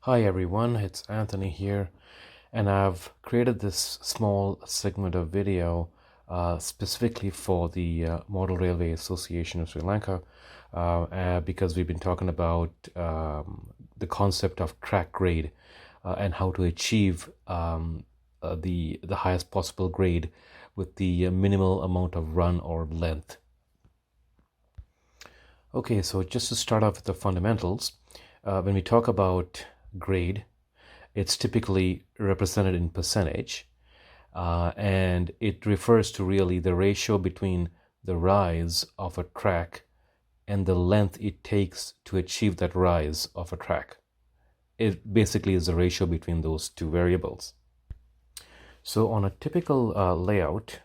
Hi everyone, it's Anthony here, and I've created this small segment of video specifically for the Model Railway Association of Sri Lanka because we've been talking about the concept of track grade and how to achieve the highest possible grade with the minimal amount of run or length. Okay, so just to start off with the fundamentals, when we talk about grade, it's typically represented in percentage, and it refers to really the ratio between the rise of a track and the length it takes to achieve that rise of a track. It basically is the ratio between those two variables. So on a typical layout,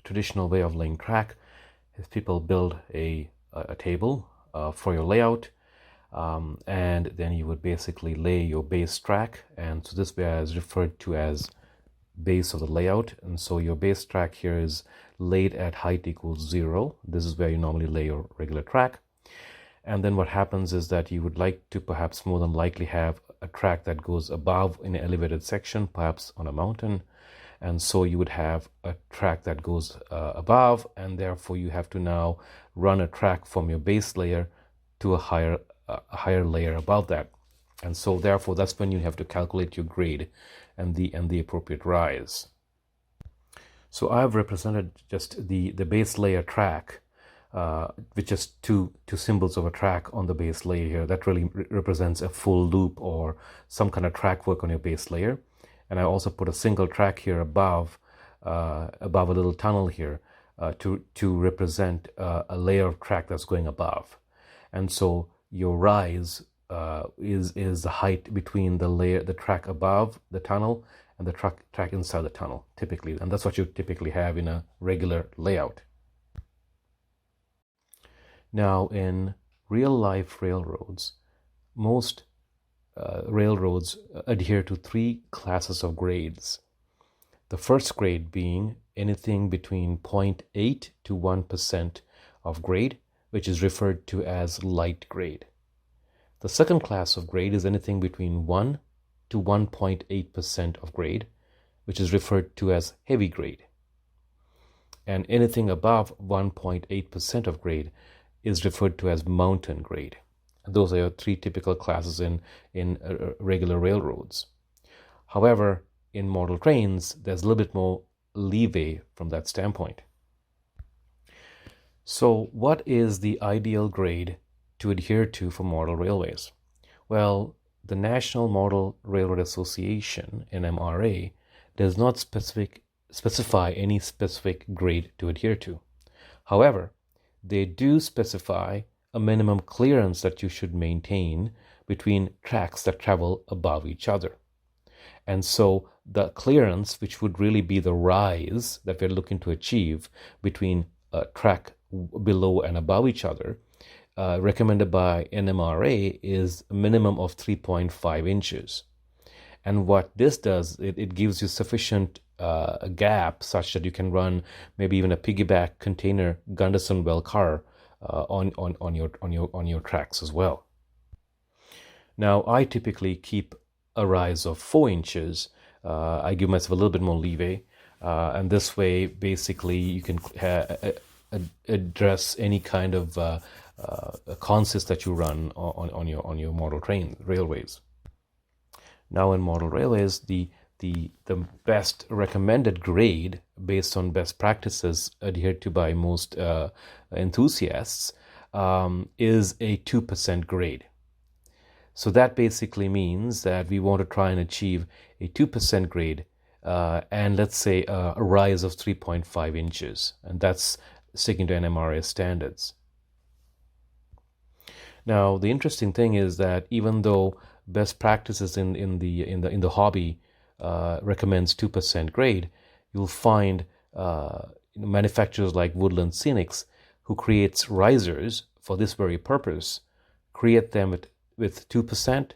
traditional way of laying track is people build a table for your layout, and then you would basically lay your base track, and so this way is referred to as base of the layout. And so your base track here is laid at height equals 0. This is where you normally lay your regular track. And then what happens is that you would like to perhaps more than likely have a track that goes above in an elevated section, perhaps on a mountain. And so you would have a track that goes above, and therefore you have to now run a track from your base layer to a higher layer above that. And so therefore that's when you have to calculate your grade and the appropriate rise. So I've represented just the base layer track, which is two symbols of a track on the base layer here. That really represents a full loop or some kind of track work on your base layer. And I also put a single track here above a little tunnel here to represent a layer of track that's going above. And so your rise is the height between the track above the tunnel and the track inside the tunnel, typically. And that's what you typically have in a regular layout. Now, in real-life railroads, most railroads adhere to 3 classes of grades. The first grade being anything between 0.8 to 1% of grade, which is referred to as light grade. The second class of grade is anything between 1 to 1.8% of grade, which is referred to as heavy grade. And anything above 1.8% of grade is referred to as mountain grade. Those are your 3 typical classes in regular railroads. However, in model trains, there's a little bit more leeway from that standpoint. So what is the ideal grade to adhere to for model railways? Well, the National Model Railroad Association, NMRA, does not specify any specific grade to adhere to. However, they do specify a minimum clearance that you should maintain between tracks that travel above each other. And so the clearance, which would really be the rise that we're looking to achieve between a track below and above each other, recommended by NMRA, is a minimum of 3.5 inches. And what this does, it gives you sufficient gap such that you can run maybe even a piggyback container Gunderson well car on your tracks as well. Now, I typically keep a rise of 4 inches. I give myself a little bit more leeway, and this way, basically, you can address any kind of consist that you run on your model train railways. Now, in model railways, the best recommended grade based on best practices adhered to by most enthusiasts is a 2% grade. So that basically means that we want to try and achieve a 2% grade and let's say a rise of 3.5 inches, and that's sticking to NMRA standards. Now, the interesting thing is that even though best practices in the hobby recommends 2% grade, you'll find manufacturers like Woodland Scenics, who creates risers for this very purpose, create them with 2%,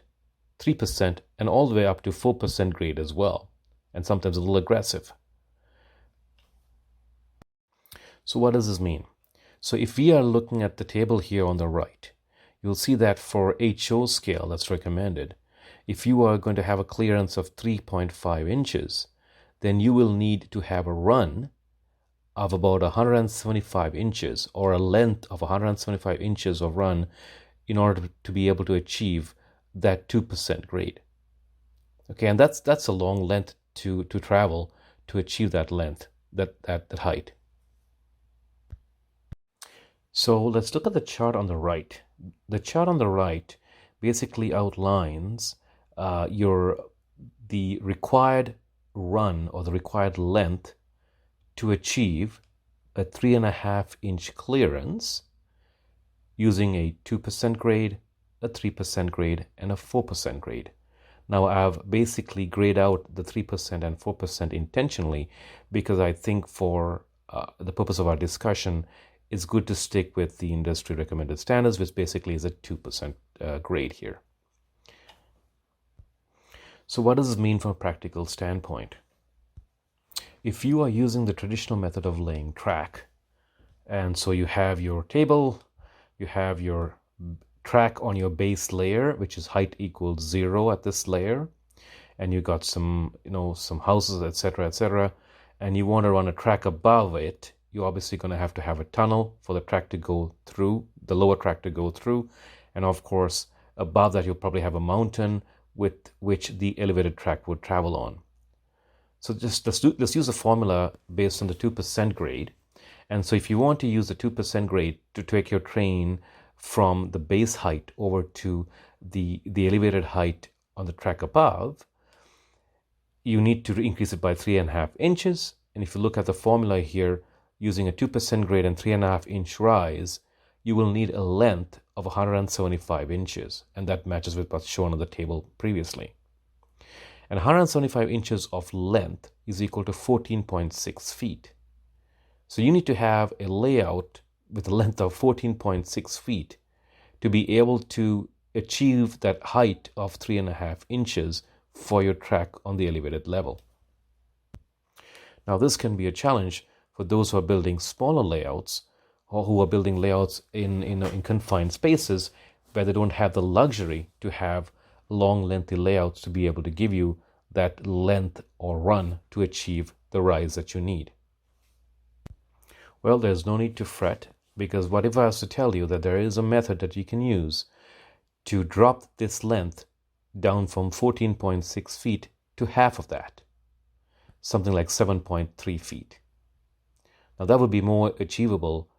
3%, and all the way up to 4% grade as well, and sometimes a little aggressive. So what does this mean? So if we are looking at the table here on the right, you'll see that for HO scale that's recommended, If you are going to have a clearance of 3.5 inches, then you will need to have a run of about 175 inches, or a length of 175 inches of run, in order to be able to achieve that 2% grade. Okay, and that's a long length to travel to achieve that length, that height. So let's look at the chart on the right. The chart on the right basically outlines the required run, or the required length, to achieve a 3.5-inch clearance using a 2% grade, a 3% grade, and a 4% grade. Now I've basically grayed out the 3% and 4% intentionally because I think for the purpose of our discussion, it's good to stick with the industry recommended standards, which basically is a 2% grade here. So what does this mean from a practical standpoint? If you are using the traditional method of laying track, and so you have your table, you have your track on your base layer, which is height equals 0 at this layer, and you got some houses, etc., and you want to run a track above it, you're obviously going to have a tunnel for the track to go through, the lower track to go through, and of course above that you'll probably have a mountain with which the elevated track would travel on. So just let's use a formula based on the 2% grade. And so if you want to use the 2% grade to take your train from the base height over to the elevated height on the track above, you need to increase it by 3.5 inches. And if you look at the formula here, using a 2% grade and 3.5-inch rise, you will need a length of 175 inches. And that matches with what's shown on the table previously. And 175 inches of length is equal to 14.6 feet. So you need to have a layout with a length of 14.6 feet to be able to achieve that height of 3.5 inches for your track on the elevated level. Now this can be a challenge for those who are building smaller layouts, or who are building layouts in confined spaces where they don't have the luxury to have long, lengthy layouts to be able to give you that length or run to achieve the rise that you need. Well, there's no need to fret, because what if I was to tell you that there is a method that you can use to drop this length down from 14.6 feet to half of that, something like 7.3 feet. Now that would be more achievable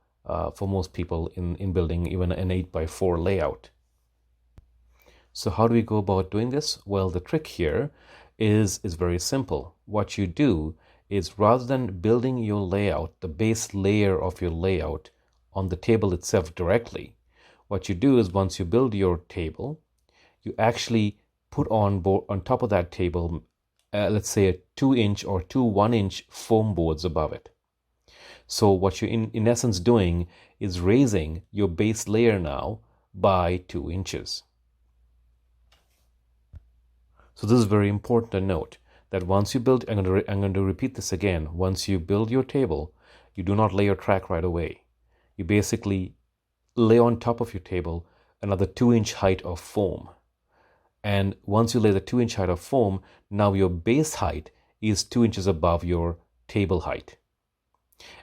for most people in building even an 8x4 layout. So how do we go about doing this? Well, the trick here is very simple. What you do is, rather than building your layout, the base layer of your layout, on the table itself directly, what you do is, once you build your table, you actually put on top of that table, let's say a 2-inch or two 1-inch foam boards above it. So what you're in essence doing is raising your base layer now by 2 inches. So this is very important to note, that once you build, I'm going to repeat this again, once you build your table, you do not lay your track right away. You basically lay on top of your table another 2-inch height of foam. And once you lay the 2-inch height of foam, now your base height is 2 inches above your table height.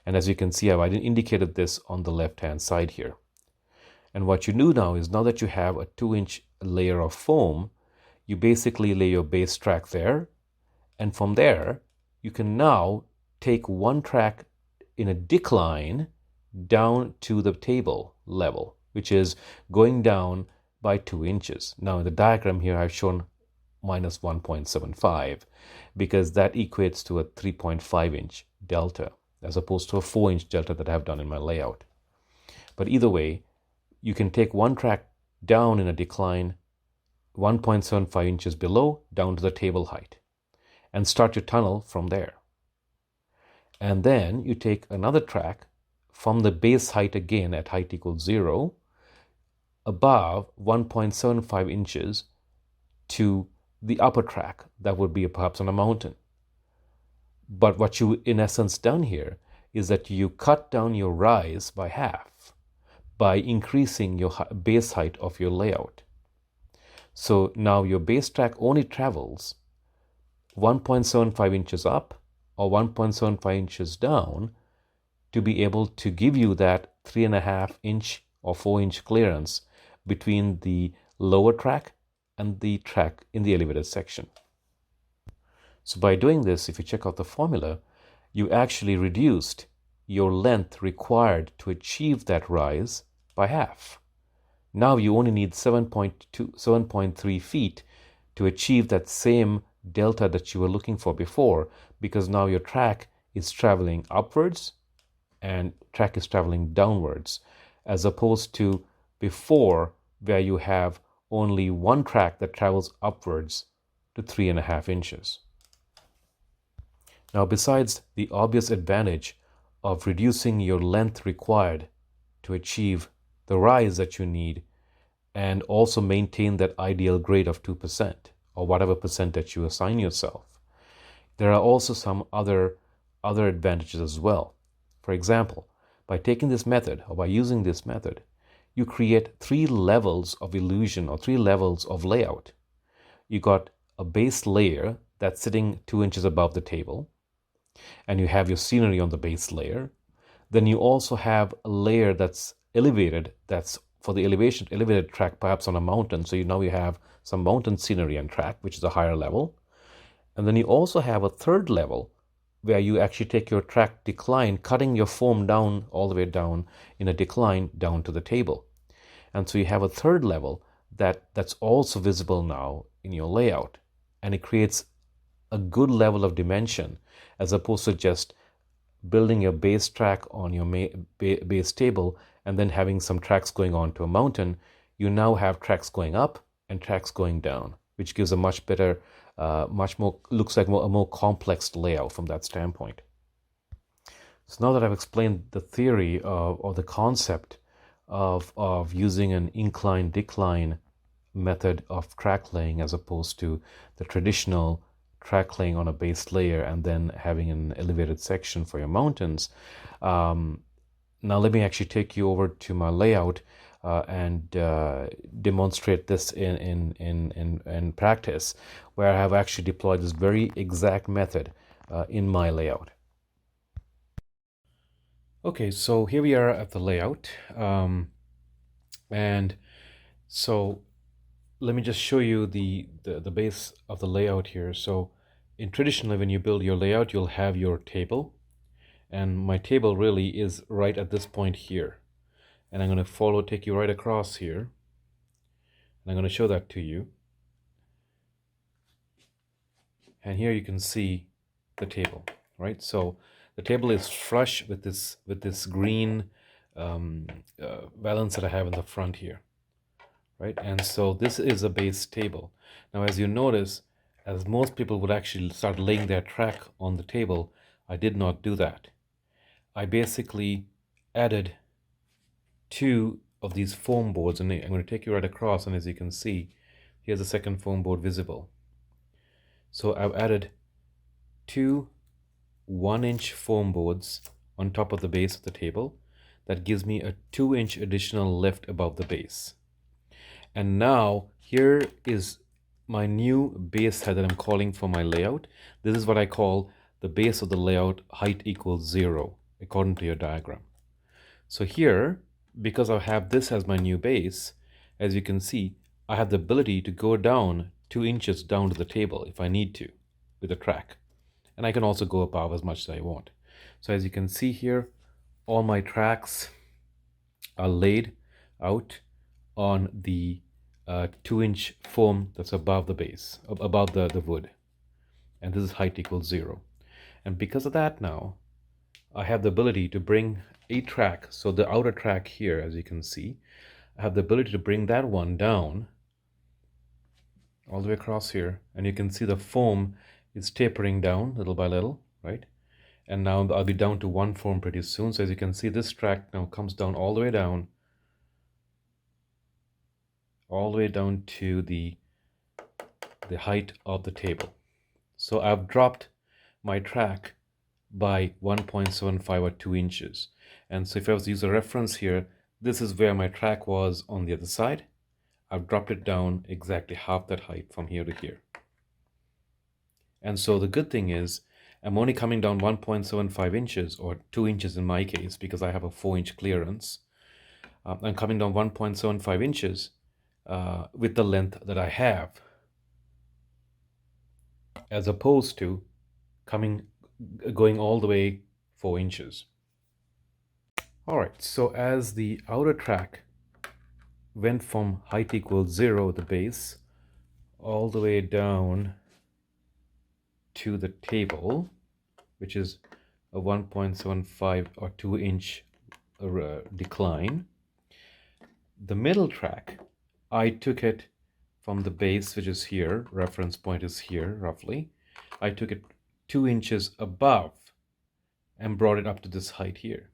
And as you can see, I've indicated this on the left-hand side here. And what you do now is, now that you have a 2-inch layer of foam, you basically lay your base track there. And from there, you can now take one track in a decline down to the table level, which is going down by 2 inches. Now in the diagram here, I've shown minus 1.75 because that equates to a 3.5-inch delta, as opposed to a 4-inch delta that I've done in my layout. But either way, you can take one track down in a decline 1.75 inches below, down to the table height, and start your tunnel from there. And then you take another track from the base height again at height equals 0 above 1.75 inches to the upper track that would be perhaps on a mountain. But what you in essence done here is that you cut down your rise by half by increasing your base height of your layout. So now your base track only travels 1.75 inches up or 1.75 inches down to be able to give you that 3.5 inch or 4 inch clearance between the lower track and the track in the elevated section. So by doing this, if you check out the formula, you actually reduced your length required to achieve that rise by half. Now you only need 7.3 feet to achieve that same delta that you were looking for before, because now your track is traveling upwards and track is traveling downwards, as opposed to before, where you have only one track that travels upwards to 3.5 inches. Now, besides the obvious advantage of reducing your length required to achieve the rise that you need and also maintain that ideal grade of 2% or whatever percent that you assign yourself, there are also some other advantages as well. For example, by taking this method or by using this method, you create 3 levels of illusion or 3 levels of layout. You got a base layer that's sitting 2 inches above the table, and you have your scenery on the base layer. Then you also have a layer that's elevated, that's for the elevated track, perhaps on a mountain. So now you have some mountain scenery and track, which is a higher level. And then you also have a third level where you actually take your track decline, cutting your foam down all the way down in a decline down to the table. And so you have a third level that's also visible now in your layout. And it creates a good level of dimension as opposed to just building your base track on your base table and then having some tracks going on to a mountain. You now have tracks going up and tracks going down, which gives a much better, looks like a more complex layout from that standpoint. So now that I've explained the theory or the concept of using an incline-decline method of track laying as opposed to the traditional track laying on a base layer and then having an elevated section for your mountains. Now let me actually take you over to my layout and demonstrate this in practice, where I have actually deployed this very exact method in my layout. Okay, so here we are at the layout, and so let me just show you the base of the layout here. So traditionally, when you build your layout, you'll have your table, and my table really is right at this point here. And I'm going to take you right across here, and I'm going to show that to you. And here you can see the table, right? So the table is flush with this green valance that I have in the front here, right? And so this is a base table. Now, as you notice, as most people would actually start laying their track on the table, I did not do that. I basically added 2 of these foam boards, and I'm going to take you right across, and as you can see, here's the second foam board visible. So I've added 2 1-inch foam boards on top of the base of the table. That gives me a 2-inch additional lift above the base. And now here is my new base head that I'm calling for my layout. This is what I call the base of the layout height equals 0, according to your diagram. So here, because I have this as my new base, as you can see, I have the ability to go down 2 inches down to the table if I need to with a track. And I can also go above as much as I want. So as you can see here, all my tracks are laid out on the 2-inch foam that's above the base, above the wood. And this is height equals 0. And because of that now, I have the ability to bring a track, so the outer track here, as you can see, I have the ability to bring that one down all the way across here. And you can see the foam is tapering down little by little, right? And now I'll be down to 1 foam pretty soon. So as you can see, this track now comes down all the way down, to the height of the table. So I've dropped my track by 1.75 or 2 inches. And so if I was to use a reference here, this is where my track was on the other side. I've dropped it down exactly half that height from here to here. And so the good thing is I'm only coming down 1.75 inches, or 2 inches in my case, because I have a 4-inch clearance. I'm coming down 1.75 inches with the length that I have, as opposed to going all the way 4 inches. All right, so as the outer track went from height equals 0, the base, all the way down to the table, which is a 1.75 or 2-inch decline. The middle track, I took it from the base, which is here, reference point is here roughly. I took it 2 inches above and brought it up to this height here.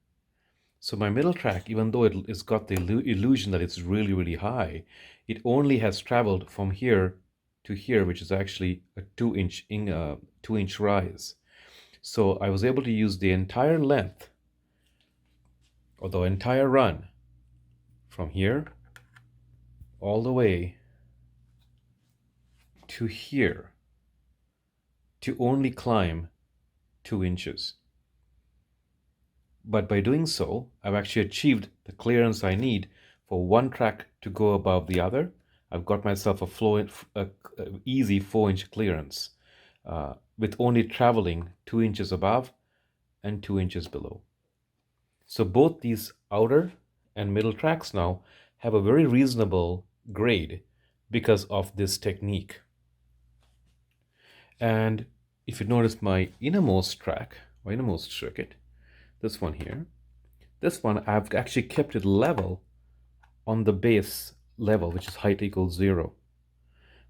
So my middle track, even though it's got the illusion that it's really, really high, it only has traveled from here to here, which is actually a 2-inch rise. So I was able to use the entire length, or the entire run, from here all the way to here, to only climb 2 inches. But by doing so, I've actually achieved the clearance I need for one track to go above the other. I've got myself a easy 4-inch clearance with only traveling 2 inches above and 2 inches below. So both these outer and middle tracks now have a very reasonable grade because of this technique. And if you notice my innermost track, my innermost circuit, this one here, this one I've actually kept it level on the base level, which is height equals 0,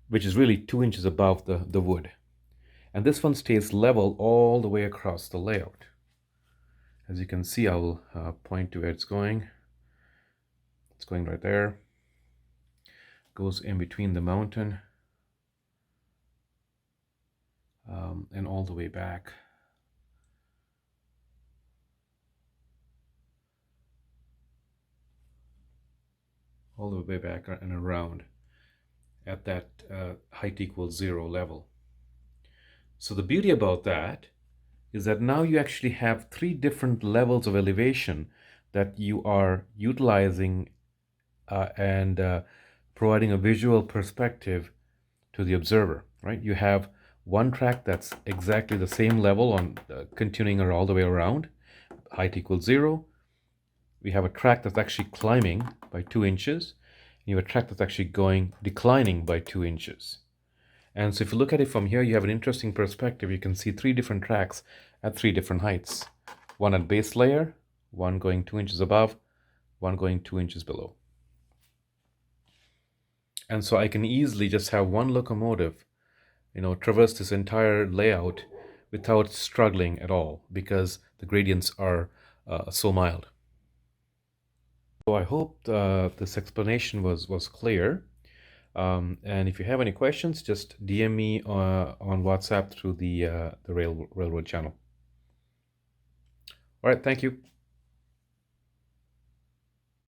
which is really 2 inches above the wood. And this one stays level all the way across the layout. As you can see, I will point to where it's going. It's going right there. Goes in between the mountain and all the way back. All the way back and around at that height equals 0 level. So the beauty about that is that now you actually have 3 different levels of elevation that you are utilizing and providing a visual perspective to the observer, right? You have one track that's exactly the same level on continuing all the way around, height equals 0. We have a track that's actually climbing by 2 inches. You have a track that's actually declining by 2 inches. And so if you look at it from here, you have an interesting perspective. You can see 3 different tracks at 3 different heights. One at base layer, one going 2 inches above, one going 2 inches below. And so I can easily just have one locomotive, traverse this entire layout without struggling at all, because the gradients are so mild. So I hope this explanation was clear. And if you have any questions, just DM me on WhatsApp through the Railroad channel. All right, thank you.